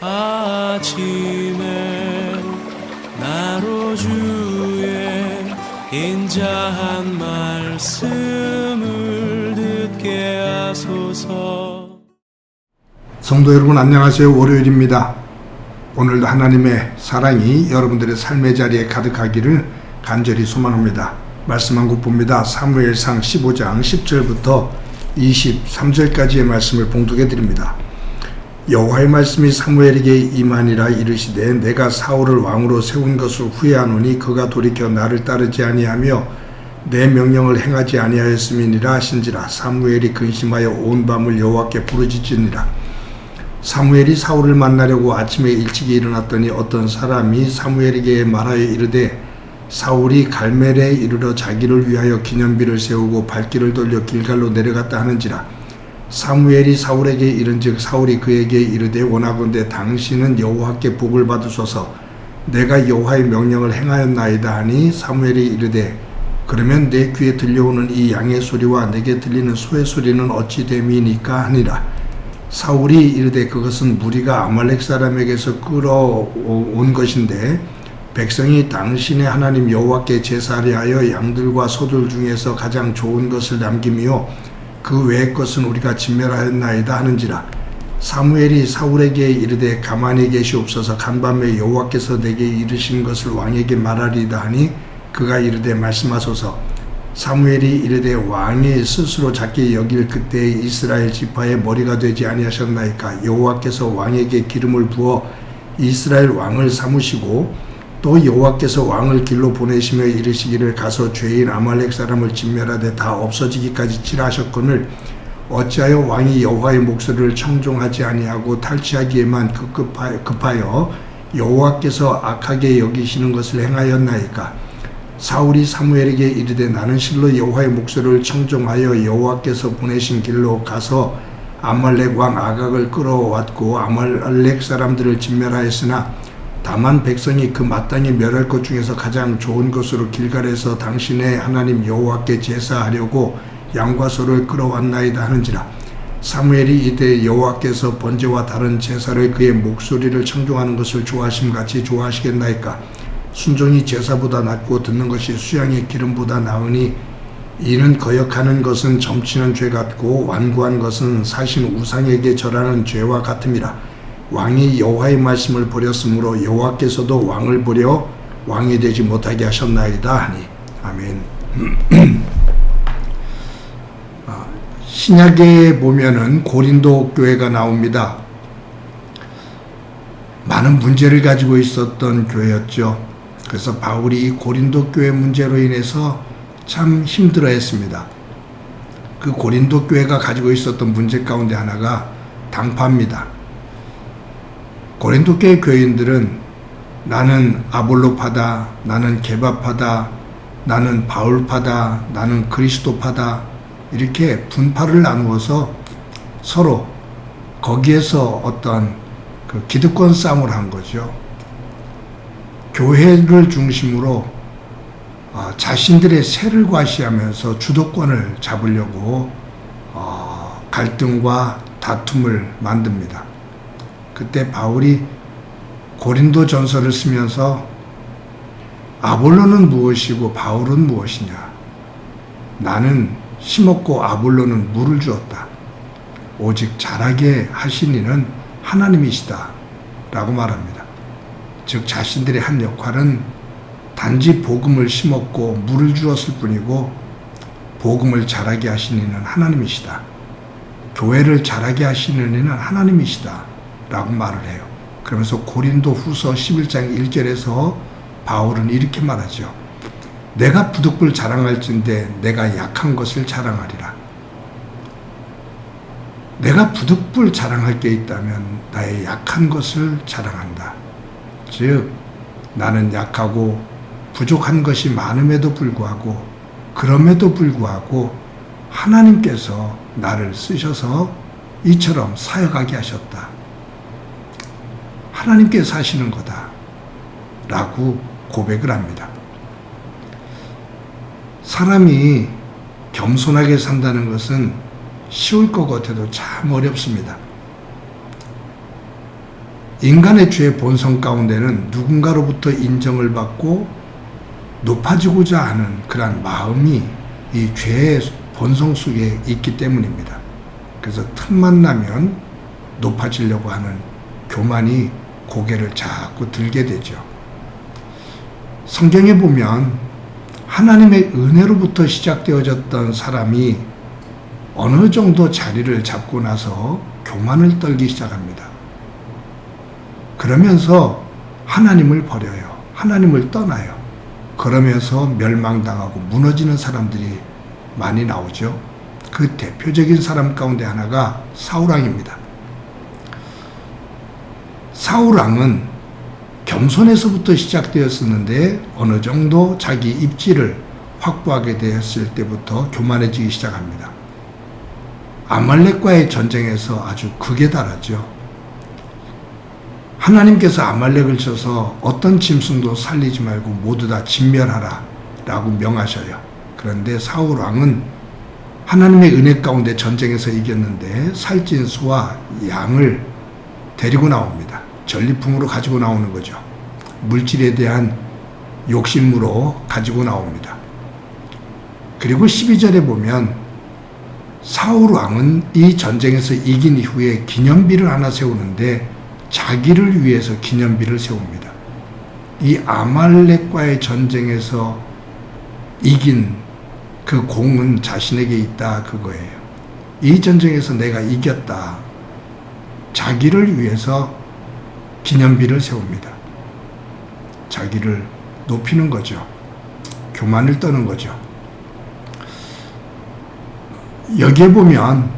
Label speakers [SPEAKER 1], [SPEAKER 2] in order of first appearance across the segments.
[SPEAKER 1] 아침에 나로 주의 인자한 말씀을 듣게 하소서.
[SPEAKER 2] 성도 여러분 안녕하세요. 월요일입니다. 오늘도 하나님의 사랑이 여러분들의 삶의 자리에 가득하기를 간절히 소망합니다. 말씀 한 곳 봅니다. 사무엘상 15장 10절부터 23절까지의 말씀을 봉독해 드립니다. 여호와의 말씀이 사무엘에게 임하니라. 이르시되 내가 사울을 왕으로 세운 것을 후회하노니 그가 돌이켜 나를 따르지 아니하며 내 명령을 행하지 아니하였음이니라 하신지라. 사무엘이 근심하여 온 밤을 여호와께 부르짖으니라. 사무엘이 사울을 만나려고 아침에 일찍이 일어났더니 어떤 사람이 사무엘에게 말하여 이르되 사울이 갈멜에 이르러 자기를 위하여 기념비를 세우고 발길을 돌려 길갈로 내려갔다 하는지라. 사무엘이 사울에게 이른즉 사울이 그에게 이르되 원하건대 당신은 여호와께 복을 받으소서. 내가 여호와의 명령을 행하였나이다 하니 사무엘이 이르되 그러면 내 귀에 들려오는 이 양의 소리와 내게 들리는 소의 소리는 어찌 됨이니까 하니라. 사울이 이르되 그것은 무리가 아말렉 사람에게서 끌어온 것인데 백성이 당신의 하나님 여호와께 제사하려 하여 양들과 소들 중에서 가장 좋은 것을 남기며 그 외의 것은 우리가 진멸하였나이다 하는지라. 사무엘이 사울에게 이르되 가만히 계시옵소서. 간밤에 여호와께서 내게 이르신 것을 왕에게 말하리이다 하니 그가 이르되 말씀하소서. 사무엘이 이르되 왕이 스스로 작게 여길 그때의 이스라엘 지파의 머리가 되지 아니하셨나이까. 여호와께서 왕에게 기름을 부어 이스라엘 왕을 삼으시고 또 여호와께서 왕을 길로 보내시며 이르시기를 가서 죄인 아말렉 사람을 진멸하되 다 없어지기까지 칠하셨거늘 어찌하여 왕이 여호와의 목소리를 청종하지 아니하고 탈취하기에만 급하여 여호와께서 악하게 여기시는 것을 행하였나이까. 사울이 사무엘에게 이르되 나는 실로 여호와의 목소리를 청종하여 여호와께서 보내신 길로 가서 아말렉 왕 아각을 끌어왔고 아말렉 사람들을 진멸하였으나 다만 백성이 그 마땅히 멸할 것 중에서 가장 좋은 것으로 길갈에서 당신의 하나님 여호와께 제사하려고 양과 소를 끌어왔나이다 하는지라. 사무엘이 이때 여호와께서 번제와 다른 제사를 그의 목소리를 청종하는 것을 좋아하심같이 좋아하시겠나이까. 순종이 제사보다 낫고 듣는 것이 수양의 기름보다 나으니 이는 거역하는 것은 점치는 죄 같고 완고한 것은 사신 우상에게 절하는 죄와 같음이라. 왕이 여호와의 말씀을 버렸으므로 여호와께서도 왕을 버려 왕이 되지 못하게 하셨나이다 하니. 아멘. 신약에 보면은 고린도 교회가 나옵니다. 많은 문제를 가지고 있었던 교회였죠. 그래서 바울이 이 고린도 교회 문제로 인해서 참 힘들어했습니다. 그 고린도 교회가 가지고 있었던 문제 가운데 하나가 당파입니다. 고린도 교회 교인들은 나는 아볼로파다, 나는 게바파다, 나는 바울파다, 나는 그리스도파다 이렇게 분파를 나누어서 서로 거기에서 어떤 그 기득권 싸움을 한 거죠. 교회를 중심으로 자신들의 세를 과시하면서 주도권을 잡으려고 갈등과 다툼을 만듭니다. 그때 바울이 고린도 전서를 쓰면서 아볼로는 무엇이고 바울은 무엇이냐. 나는 심었고 아볼로는 물을 주었다. 오직 자라게 하신 이는 하나님이시다 라고 말합니다. 즉 자신들의 한 역할은 단지 복음을 심었고 물을 주었을 뿐이고 복음을 자라게 하신 이는 하나님이시다. 교회를 자라게 하시는 이는 하나님이시다 라고 말을 해요. 그러면서 고린도 후서 11장 1절에서 바울은 이렇게 말하죠. 내가 부득불 자랑할진대 내가 약한 것을 자랑하리라. 내가 부득불 자랑할 게 있다면 나의 약한 것을 자랑한다. 즉 나는 약하고 부족한 것이 많음에도 불구하고 그럼에도 불구하고 하나님께서 나를 쓰셔서 이처럼 사역하게 하셨다. 하나님께서 하시는 거다 라고 고백을 합니다. 사람이 겸손하게 산다는 것은 쉬울 것 같아도 참 어렵습니다. 인간의 죄의 본성 가운데는 누군가로부터 인정을 받고 높아지고자 하는 그러한 마음이 이 죄의 본성 속에 있기 때문입니다. 그래서 틈만 나면 높아지려고 하는 교만이 고개를 자꾸 들게 되죠. 성경에 보면 하나님의 은혜로부터 시작되어졌던 사람이 어느 정도 자리를 잡고 나서 교만을 떨기 시작합니다. 그러면서 하나님을 버려요. 하나님을 떠나요. 그러면서 멸망당하고 무너지는 사람들이 많이 나오죠. 그 대표적인 사람 가운데 하나가 사울왕입니다. 사울왕은 겸손에서부터 시작되었었는데 어느 정도 자기 입지를 확보하게 되었을 때부터 교만해지기 시작합니다. 아말렉과의 전쟁에서 아주 극에 달하죠. 하나님께서 아말렉을 쳐서 어떤 짐승도 살리지 말고 모두 다 진멸하라 라고 명하셔요. 그런데 사울왕은 하나님의 은혜 가운데 전쟁에서 이겼는데 살찐 소와 양을 데리고 나옵니다. 전리품으로 가지고 나오는 거죠. 물질에 대한 욕심으로 가지고 나옵니다. 그리고 12절에 보면 사울왕은 이 전쟁에서 이긴 이후에 기념비를 하나 세우는데 자기를 위해서 기념비를 세웁니다. 이 아말렉과의 전쟁에서 이긴 그 공은 자신에게 있다 그거예요. 이 전쟁에서 내가 이겼다. 자기를 위해서 기념비를 세웁니다. 자기를 높이는 거죠. 교만을 떠는 거죠. 여기에 보면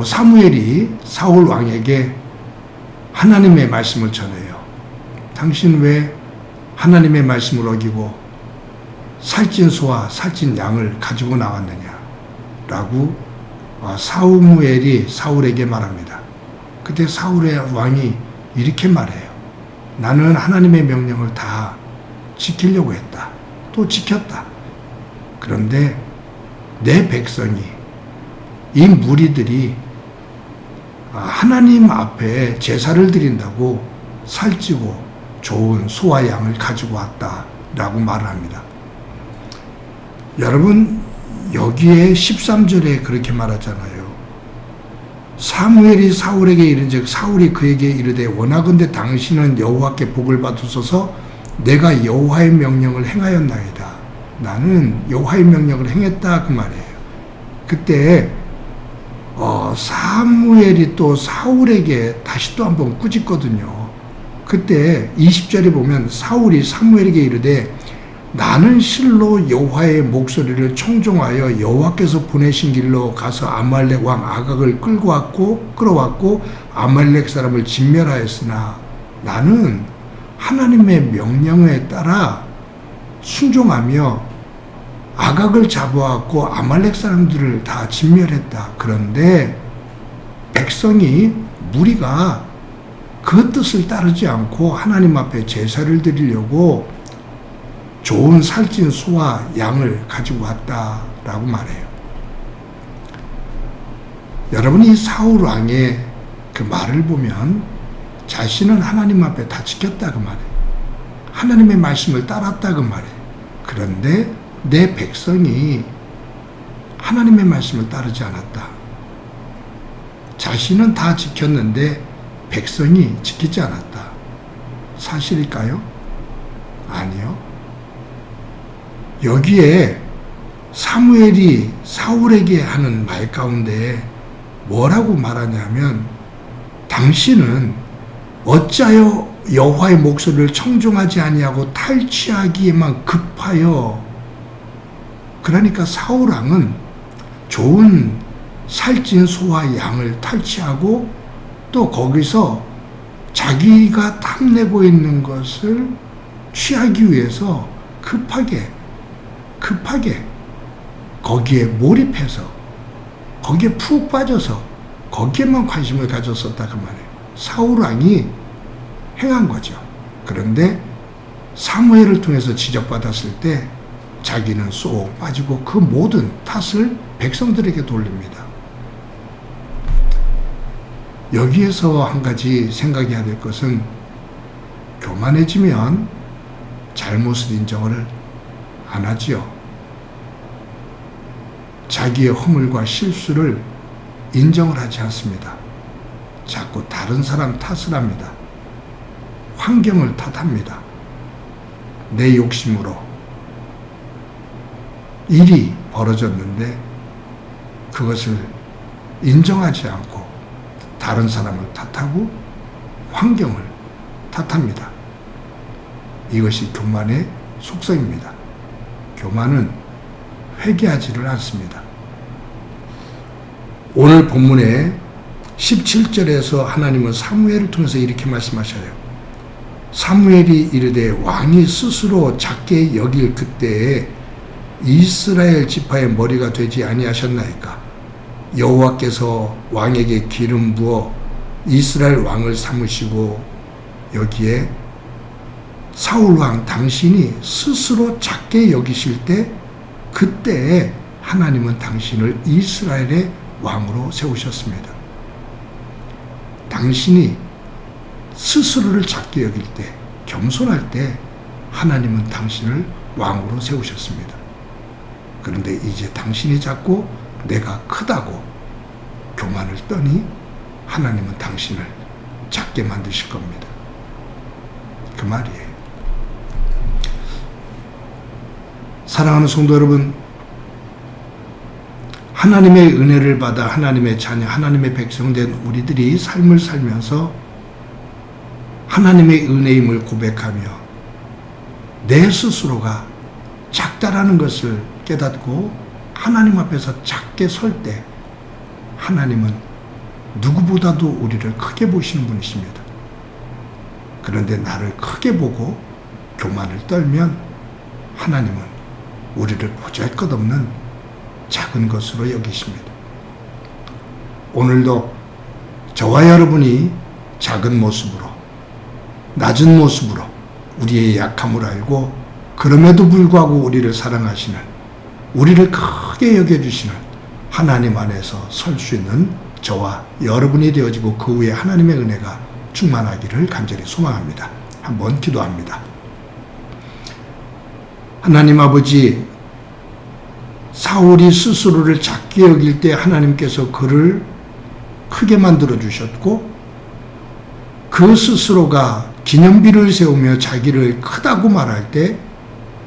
[SPEAKER 2] 사무엘이 사울 왕에게 하나님의 말씀을 전해요. 당신 왜 하나님의 말씀을 어기고 살찐 소와 살찐 양을 가지고 나왔느냐 라고 사무엘이 사울에게 말합니다. 그때 사울의 왕이 이렇게 말해요. 나는 하나님의 명령을 다 지키려고 했다. 또 지켰다. 그런데 내 백성이 이 무리들이 하나님 앞에 제사를 드린다고 살찌고 좋은 소와 양을 가지고 왔다라고 말을 합니다. 여러분 여기에 13절에 그렇게 말하잖아요. 사무엘이 사울에게 이른즉 사울이 그에게 이르되 원하건대 당신은 여호와께 복을 받으소서 내가 여호와의 명령을 행하였나이다. 나는 여호와의 명령을 행했다 그 말이에요. 그때 사무엘이 또 사울에게 다시 또 한번 꾸짖거든요. 그때 20절에 보면 사울이 사무엘에게 이르되 나는 실로 여호와의 목소리를 청종하여 여호와께서 보내신 길로 가서 아말렉 왕 아각을 끌어왔고 아말렉 사람을 진멸하였으나 나는 하나님의 명령에 따라 순종하며 아각을 잡아왔고 아말렉 사람들을 다 진멸했다. 그런데 백성이 무리가 그 뜻을 따르지 않고 하나님 앞에 제사를 드리려고 좋은 살찐 소와 양을 가지고 왔다라고 말해요. 여러분이 이 사울 왕의 그 말을 보면 자신은 하나님 앞에 다 지켰다 그 말이에요. 하나님의 말씀을 따랐다 그 말이에요. 그런데 내 백성이 하나님의 말씀을 따르지 않았다. 자신은 다 지켰는데 백성이 지키지 않았다. 사실일까요? 아니요. 여기에 사무엘이 사울에게 하는 말 가운데 뭐라고 말하냐면 당신은 어찌하여 여호와의 목소리를 청종하지 아니하고 탈취하기에만 급하여. 그러니까 사울 왕은 좋은 살찐 소와 양을 탈취하고 또 거기서 자기가 탐내고 있는 것을 취하기 위해서 급하게 거기에 몰입해서 거기에 푹 빠져서 거기에만 관심을 가졌었다 그 말이에요. 사울 왕이 행한 거죠. 그런데 사무엘을 통해서 지적받았을 때 자기는 쏙 빠지고 그 모든 탓을 백성들에게 돌립니다. 여기에서 한 가지 생각해야 될 것은 교만해지면 잘못을 인정을 안 하지요. 자기의 허물과 실수를 인정을 하지 않습니다. 자꾸 다른 사람 탓을 합니다. 환경을 탓합니다. 내 욕심으로 일이 벌어졌는데 그것을 인정하지 않고 다른 사람을 탓하고 환경을 탓합니다. 이것이 교만의 속성입니다. 교만은 회개하지를 않습니다. 오늘 본문의 17절에서 하나님은 사무엘을 통해서 이렇게 말씀하셔요. 사무엘이 이르되 왕이 스스로 작게 여길 그때에 이스라엘 지파의 머리가 되지 아니하셨나이까? 여호와께서 왕에게 기름 부어 이스라엘 왕을 삼으시고 여기에 사울 왕 당신이 스스로 작게 여기실 때 그때에 하나님은 당신을 이스라엘의 왕으로 세우셨습니다. 당신이 스스로를 작게 여길 때, 겸손할 때 하나님은 당신을 왕으로 세우셨습니다. 그런데 이제 당신이 작고 내가 크다고 교만을 떠니 하나님은 당신을 작게 만드실 겁니다. 그 말이에요. 사랑하는 성도 여러분, 하나님의 은혜를 받아 하나님의 자녀, 하나님의 백성된 우리들이 삶을 살면서 하나님의 은혜임을 고백하며 내 스스로가 작다라는 것을 깨닫고 하나님 앞에서 작게 설 때 하나님은 누구보다도 우리를 크게 보시는 분이십니다. 그런데 나를 크게 보고 교만을 떨면 하나님은 우리를 보잘것없는 작은 것으로 여기십니다. 오늘도 저와 여러분이 작은 모습으로, 낮은 모습으로 우리의 약함을 알고 그럼에도 불구하고 우리를 사랑하시는, 우리를 크게 여겨주시는 하나님 안에서 설 수 있는 저와 여러분이 되어지고 그 후에 하나님의 은혜가 충만하기를 간절히 소망합니다. 한번 기도합니다. 하나님 아버지, 사울이 스스로를 작게 여길 때 하나님께서 그를 크게 만들어 주셨고 그 스스로가 기념비를 세우며 자기를 크다고 말할 때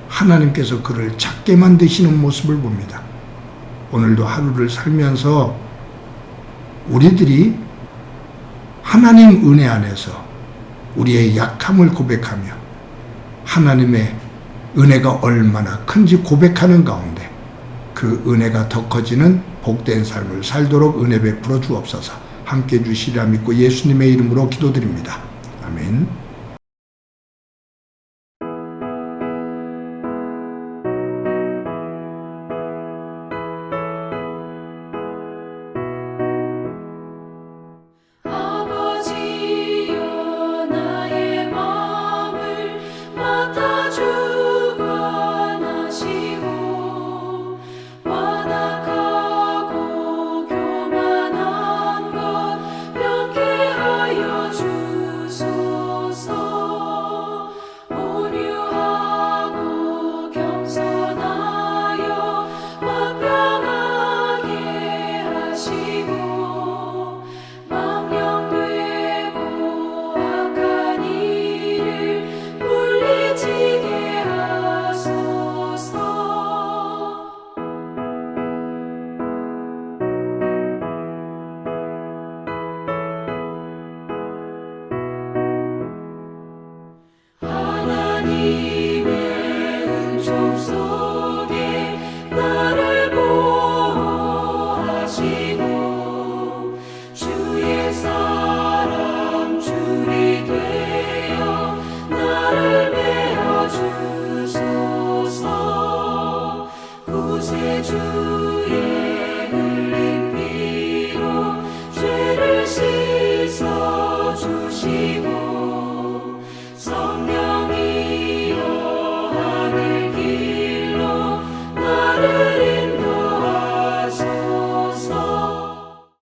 [SPEAKER 2] 하나님께서 그를 작게 만드시는 모습을 봅니다. 오늘도 하루를 살면서 우리들이 하나님 은혜 안에서 우리의 약함을 고백하며 하나님의 은혜가 얼마나 큰지 고백하는 가운데 그 은혜가 더 커지는 복된 삶을 살도록 은혜 베풀어 주옵소서. 함께 주시리라 믿고 예수님의 이름으로 기도드립니다. 아멘.